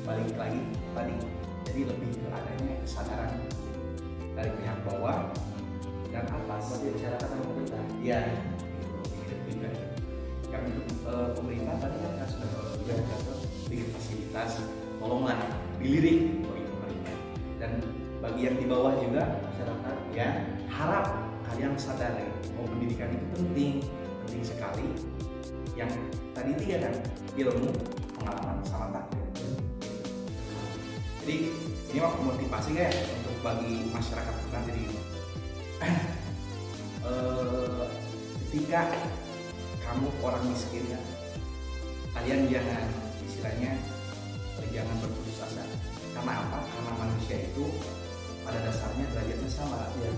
balik lagi tadi, jadi lebih adanya kesadaran dari pihak bawah dan atas, masyarakat dan pemerintah. Ya, itu yang untuk pemerintah tadi kan sudah bikin fasilitas, tolonglah dilirik bagi pemerintah, dan bagi yang di bawah juga masyarakat ya, harap kalian sadari bahwa pendidikan itu penting sekali. Yang tadi 3 kan, ilmu, pengalaman, sama takdir. Jadi ini mah motivasi ya untuk bagi masyarakat kita. Jadi ketika kamu orang miskin ya, kalian jangan istilahnya jangan berputus asa. Karena apa? Karena manusia itu pada dasarnya derajatnya sama ya.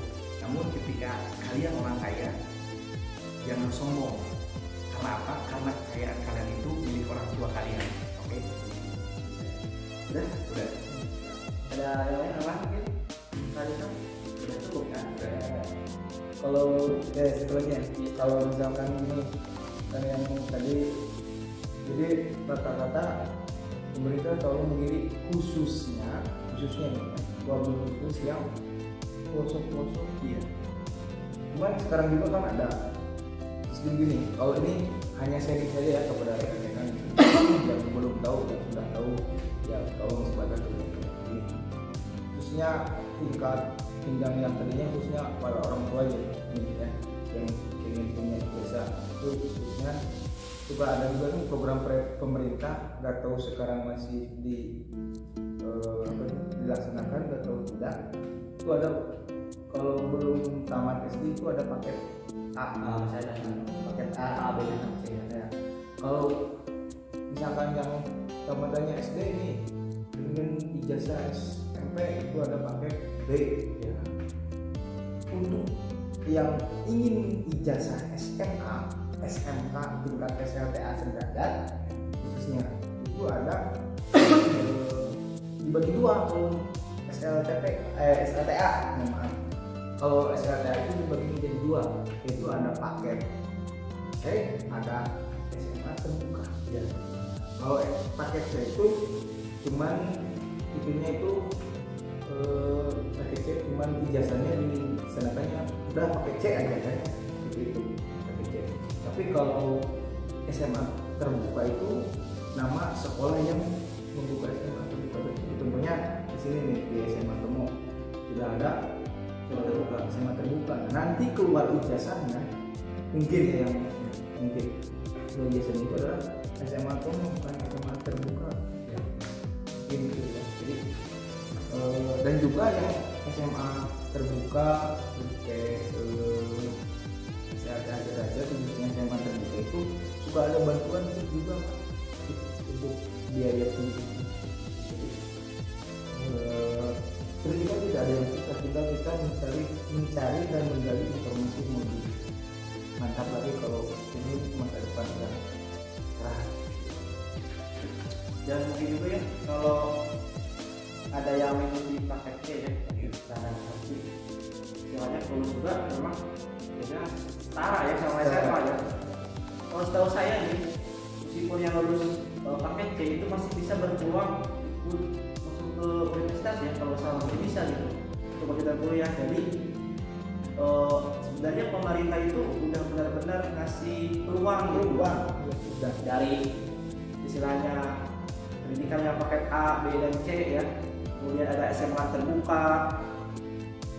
Namun ketika kalian orang kaya, jangan sombong. Karena apa? Karena kekayaan kalian itu milik orang tua kalian. Oke? Udah. Ada yang lain apa mungkin? Tadi kan sudah cukup kan? Kalau setelahnya, kalau misalkan ini kan yang tadi, jadi rata-rata pemerintah selalu mengirim khususnya nih, wabil khusus yang pelosok-pelosok. Iya. Cuman sekarang juga kan ada sistem gini. Kalau ini hanya sharing saja ya kepada rekan-rekan yang belum tahu, yang sudah tahu ya, kalau sebatas ini. Khususnya tingkat jenjang yang tadinya khususnya para orang tua ya, ini ya. yang ingin punya ijazah itu khususnya juga ada juga nih program pemerintah, nggak tahu sekarang masih dilaksanakan, nggak tahu tidak. Itu ada kalau belum tamat SD itu ada paket A, Saya ada paket A, A, B, dan C. ya. Kalau misalkan yang tamatannya SD ini dengan ijazah SMP itu ada paket B ya. Untuk yang ingin ijazah SMA, SMK, tingkat SLTA sederajat khususnya itu ada dibagi dua. Kalau SLTA, maaf. Kalau SLTA itu dibagi menjadi dua, yaitu ada paket C, ada SMA terbuka. Ya. Kalau paket C itu cuman itunya itu paket C cuman ijazahnya disanakannya udah pakai C aja kan, itu pakai C. Tapi kalau SMA terbuka itu nama sekolah yang membuka SMA terbuka itu contohnya di sini nih di SMA Temu sudah ada SMA terbuka. Nanti keluar ijazahnya mungkin ya, yang mungkin ijazahnya itu adalah SMA Temu bukan SMA terbuka ya. Gitu ya. Jadi dan juga yang SMA terbuka kayak SLTA sederajat khususnya SMA terbuka itu juga ada bantuan juga untuk biaya pendidikan. Pendidikan tidak ada yang susah, tinggal kita mencari dan menggali informasi lebih mantap lagi kalau ini masa depan yang cerah. Dan mungkin juga ya kalau ada yang mengikuti paket C ya, dan pasti istilahnya lulus juga memang ya setara ya sama SMA ya. Kalau setahu saya nih, meskipun yang lulus paket C itu masih bisa berpeluang masuk ke universitas ya, kalau salah masih bisa gitu untuk kita kuliah. Jadi sebenarnya pemerintah itu udah benar-benar ngasih peluang gitu dari istilahnya pendidikan yang paket A, B, dan C ya. Kemudian ada SMA terbuka.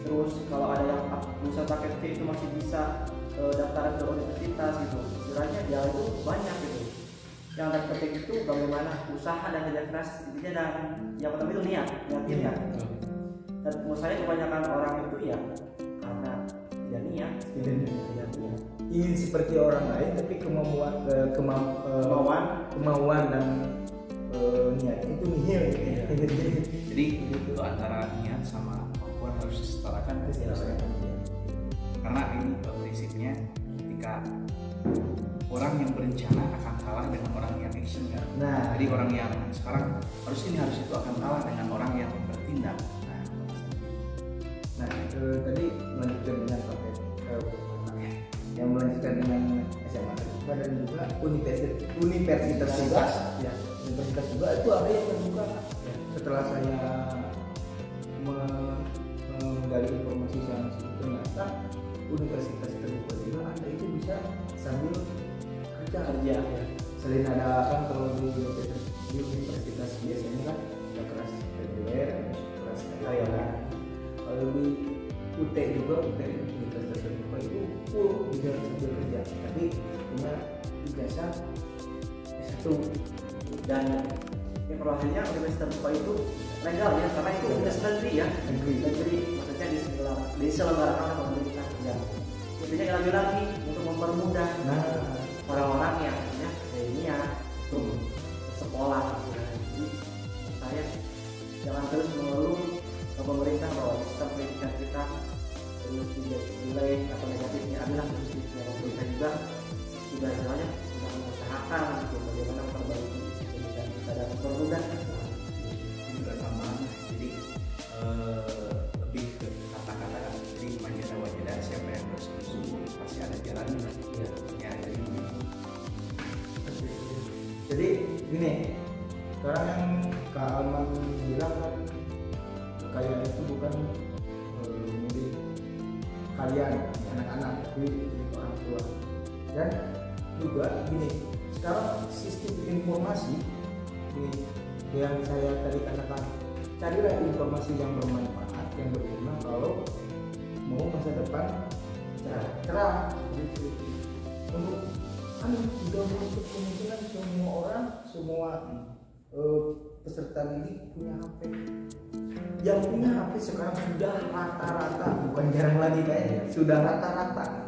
Terus kalau ada yang lulusan paket C itu masih bisa daftar ke universitas gitu. Istilahnya jalan itu banyak gitu. Yang terpenting itu bagaimana usaha dan kerja keras intinya, dan yang pertama itu niat. Dan menurut saya kebanyakan orang itu ya karena tidak niat, ingin seperti orang lain tapi kemauan dan niatnya itu nihil ya. Jadi itu antara niat sama kemampuan harus disetarakan. Karena ini prinsipnya ketika orang yang berencana akan kalah dengan orang yang action kan. Nah, jadi orang yang sekarang harus ini harus itu akan kalah dengan orang yang bertindak. Tadi melanjutkan dengan paket yang melanjutkan dengan SMA terbuka dan juga universitas juga ya. Universitas juga itu ada yang terbuka ya. Setelah saya menggali informasi sana sini, ternyata universitas terbuka juga ada itu bisa sambil kerja ya. Selain ada kan kalau di universitas biasanya kan ada kelas reguler, kelas karyawan. Kalau di UT juga, universitas terbuka itu full bisa sambil kerja, tapi punya ijazah S1. Dan informasinya universitas terbuka itu legal ya, karena itu universitas negeri ya, negeri maksudnya diselenggarakan oleh pemerintah ya. Intinya lagi-lagi untuk mempermudah orang-orang yang punya keinginan untuk sekolah. Jadi saya jangan terus mengeluh ke pemerintah bahwa sistem pendidikan kita terus jelek atau negatifnya, adalah positifnya. Pemerintah juga sudah istilahnya sudah mengusahakan gitu bagaimana memperbaiki pendidikan kita dan mempermudah. Juga tambahan, jadi lebih ke kata-kata kan. Jadi manjada wajada, siapa yang bersungguh-sungguh pasti ada jalannya ya. Jadi gini, sekarang yang Kak Alman bilang kan kekayaan itu bukan milik kalian anak-anak, tapi milik orang tua. Dan juga gini, sekarang sistem informasi yang saya tadi katakan, carilah informasi yang bermanfaat, yang berguna kalau mau masa depan cerah. semua peserta didik punya HP. Yang punya HP sekarang sudah rata-rata, bukan jarang lagi kayaknya, sudah rata-rata.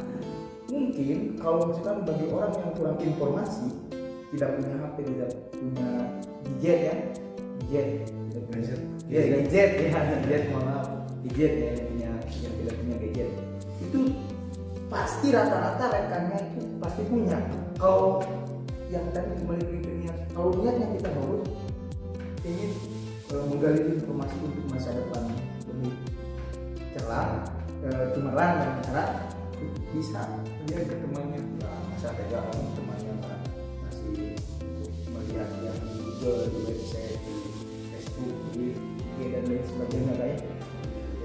Mungkin kalau misalkan bagi orang yang kurang informasi, tidak punya HP, tidak punya gadget ya, gadget, mohon maaf, gadget ya, yang tidak punya gadget, itu pasti rata-rata rekannya itu pasti punya. Kalau yang tadi kembali ke niat, kalau niatnya kita bagus, ingin menggali informasi untuk masa depan lebih cerah, cemerlang dan cerah, bisa dia ke temannya, masa tega temannya kan masih melihat yang di Google, di website, di Facebook, di IG dan lain sebagainya kayak.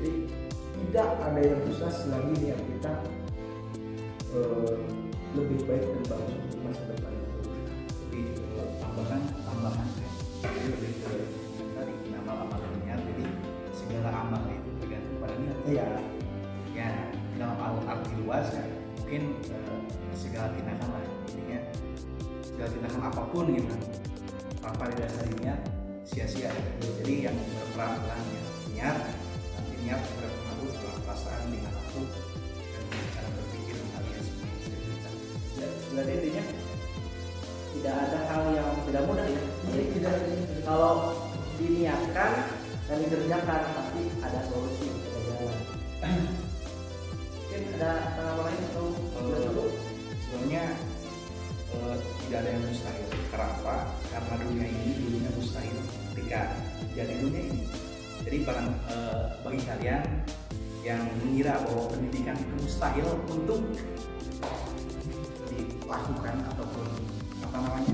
Jadi tidak ada yang susah selagi niat kita lebih baik dan bagus untuk masa depan. Lebih tambahan jadi lebih ke tadi amal niat. Jadi segala amal itu tergantung pada niat. Iya. Ya dalam arti luas ya, mungkin segala tindakan lah, intinya segala tindakan apapun gitu tanpa didasari niat sia-sia. Jadi yang berperan adalah niat, nanti niat berpengaruh dalam perasaan, tingkah laku dan cara berpikir alias kita. Ya, berarti intinya tidak ada hal yang tidak mudah ya. Jadi tidak, kalau diniatkan dan dikerjakan pasti ada solusi, ada jalan. Mungkin ada tanggapan lain atau sebenarnya tidak ada yang mustahil. Karena apa? Karena dunia ini dulunya mustahil ketika jadi dunia ini. Jadi bagi kalian yang mengira bahwa pendidikan itu mustahil untuk dilakukan ataupun apa namanya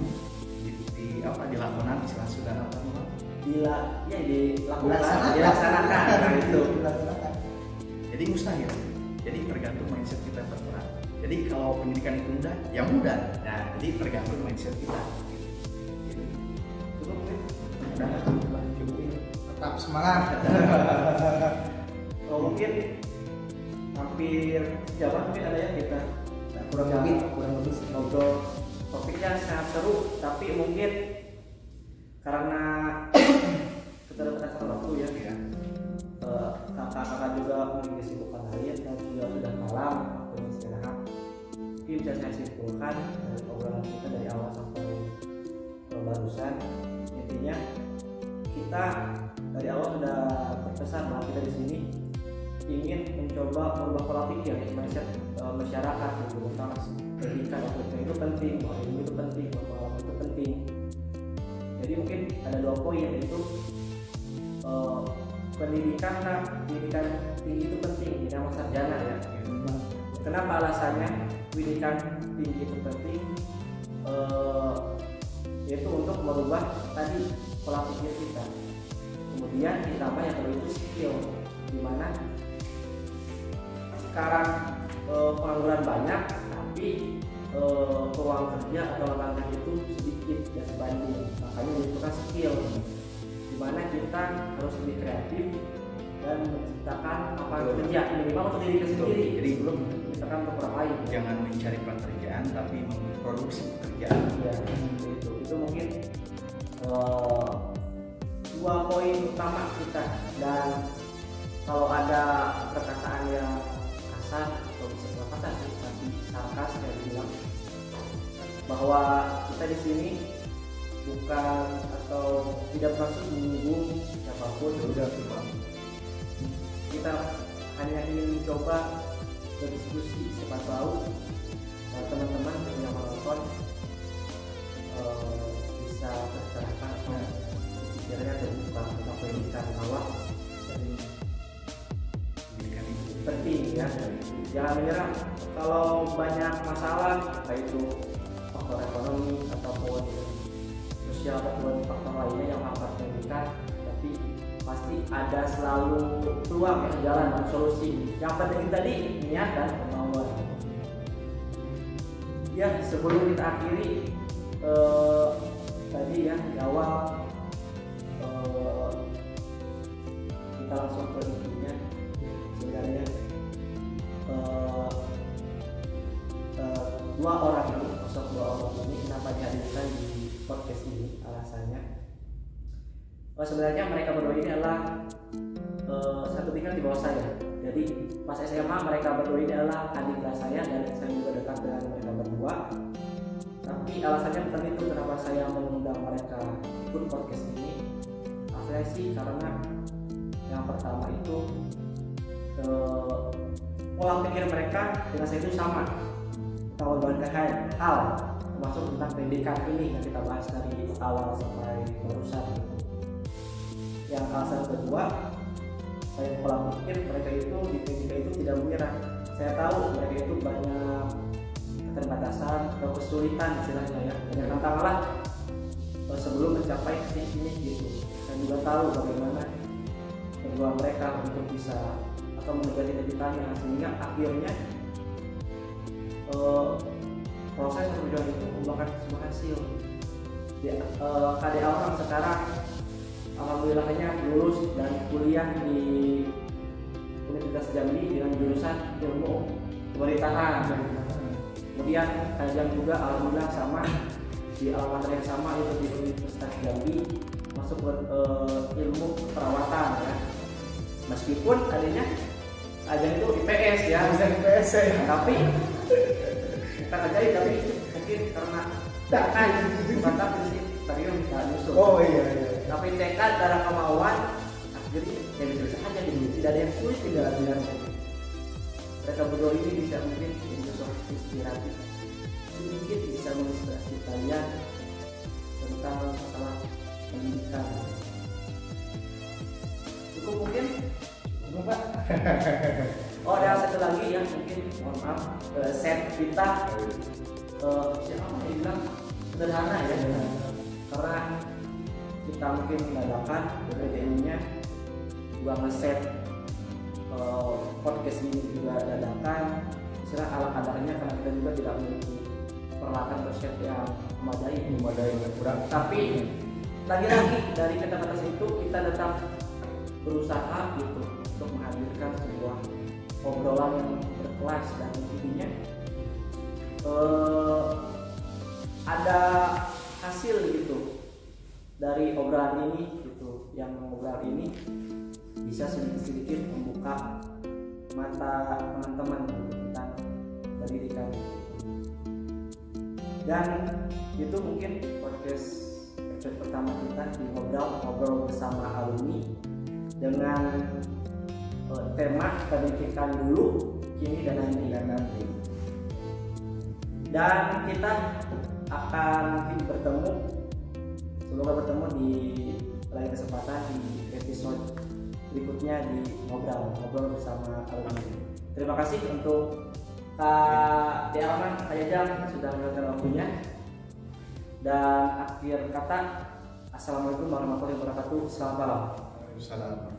dilakukan, istilah sudah apa namanya? Dilaksanakan. Nah, itu. Jadi mustahil. Jadi tergantung mindset kita berperan. Jadi kalau pendidikan itu mudah, ya mudah. Nah, jadi tergantung mindset kita. Cukup ya? Udah, tetap semangat. Oh, mungkin hampir sejam mungkin ada ya kita. Nah, kurang lebih ngobrol. Topiknya sangat seru, tapi mungkin karena keterbatasan waktu ya, kakak-kakak juga memiliki kesibukan lain dan juga sudah malam waktu istirahat. Mungkin bisa saya simpulkan dari obrolan kita dari awal sampai barusan, intinya kita dari awal sudah berpesan bahwa kita di sini ingin mencoba merubah pola pikir mindset masyarakat gitu, tentang pendidikan itu penting, bahwa ilmu itu penting, bahwa pengalaman itu penting. Jadi mungkin ada 2 poin, yaitu pendidikan tinggi itu penting, tidak sarjana ya. Kenapa alasannya pendidikan tinggi itu penting? Yaitu untuk merubah tadi pola pikir kita. Kemudian ditambah yang kedua itu skill, dimana sekarang pengangguran banyak, tapi peluang kerja atau lapangan itu sedikit dan sebanding. Makanya dibutuhkan skill, dimana kita harus lebih kreatif dan menciptakan lapangan kerja minimal untuk diri kita sendiri. Jadi belum menciptakan untuk orang lain. Jangan mencari pekerjaan, tapi memproduksi pekerjaan. Ya, itu mungkin 2 poin utama kita. Dan kalau ada perkataan yang kasar atau bisa kata tapi sarkas kayak bilang bahwa kita di sini bukan atau tidak bermaksud menyinggung siapapun. Kita hanya ingin mencoba berdiskusi, siapa tahu teman-teman yang menonton bisa tercerahkan atau pikirannya terbuka tentang pendidikan bahwa pendidikan itu penting ya. Jangan menyerah kalau banyak masalah, baik itu faktor ekonomi ataupun sosial ataupun faktor lainnya yang menghambat pendidikan, tapi pasti ada selalu peluang ya, jalan dan solusi. Yang penting tadi niat dan kemauan. Ya, sebelum kita akhiri tadi ya di awal kita langsung ke intinya. Sebenarnya 2 orang ini, sosok 2 orang ini kenapa dihadirkan di podcast ini bahasanya. Sebenarnya mereka berdua ini adalah satu tingkat di bawah saya. Jadi pas SMA mereka berdua ini adalah adik kelas saya dan saya juga dekat dengan mereka berdua. Tapi alasannya bukan itu kenapa saya mengundang mereka ikut podcast ini. Asalnya sih karena yang pertama itu pola pikir mereka dengan saya itu sama. Kita berbagai hal termasuk tentang pendidikan ini yang kita bahas dari awal sampai barusan. Yang alasan kedua, saya pola pikir mereka itu di pendidikan itu tidak menyerah. Saya tahu mereka itu banyak keterbatasan atau kesulitan istilahnya ya, banyak tantangan lah sebelum mencapai titik ini gitu. Saya juga tahu bagaimana perjuangan mereka untuk bisa atau mengejar cita-citanya sehingga akhirnya proses perjuangan itu membuahkan sebuah hasil. KDA orang sekarang alhamdulillahnya lulus dan kuliah di Universitas Jambi dengan jurusan ilmu pemerintahan. Kemudian Kajang juga alhamdulillah sama di alamater yang sama itu di Universitas Jambi masuk ke ilmu perawatan ya. Meskipun tadinya Kajang itu IPS ya, IPS ya. tapi bukan ajaib tapi mungkin karena bukan tapi sih tadi yang bisa nyusul. Oh iya. Tapi tekad darah kemauan jadi ya bisa saja gitu. Tidak ada yang sulit, tidak ada yang sulit. Mereka berdua ini bisa mungkin menjadi inspiratif, sedikit bisa menginspirasi kalian tentang masalah pendidikan. Cukup mungkin? Cukup Pak? Oh ada satu lagi yang mungkin mohon maaf, set kita siapa yang bilang sederhana ya, karena kita mungkin mengadakan PDU-nya juga nge-set podcast ini juga dadakan istilah ala kadarnya karena kita juga tidak memiliki peralatan berset yang memadai kurang. Tapi lagi-lagi dari keterbatasan itu kita tetap berusaha gitu untuk menghadirkan sebuah obrolan yang berkelas dan intinya ada hasil gitu dari obrolan ini gitu, yang obrolan ini bisa sedikit-sedikit membuka mata teman-teman tentang pendidikan. Dan itu mungkin podcast episode pertama kita di ngobrol bersama alumni dengan tema pendidikan dulu, kini dan nanti. Dan kita akan mungkin semoga bertemu di lain kesempatan di episode berikutnya di ngobrol bersama alumni. Terima kasih untuk Kak Dialman Ayajang sudah meluangkan waktunya. Dan akhir kata, assalamualaikum warahmatullahi wabarakatuh. Selamat malam. Waalaikumsalam.